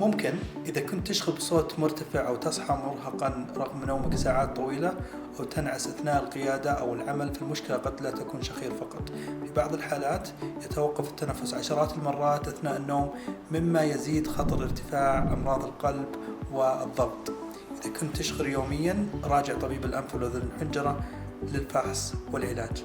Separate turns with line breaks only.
ممكن إذا كنت تشخر بصوت مرتفع أو تصحى مرهقا رغم نومك ساعات طويلة أو تنعس أثناء القيادة أو العمل، فالمشكلة قد لا تكون شخير فقط. في بعض الحالات يتوقف التنفس عشرات المرات أثناء النوم، مما يزيد خطر ارتفاع أمراض القلب والضغط. إذا كنت تشخر يوميا راجع طبيب الأنف والأذن والحنجرة للفحص والعلاج.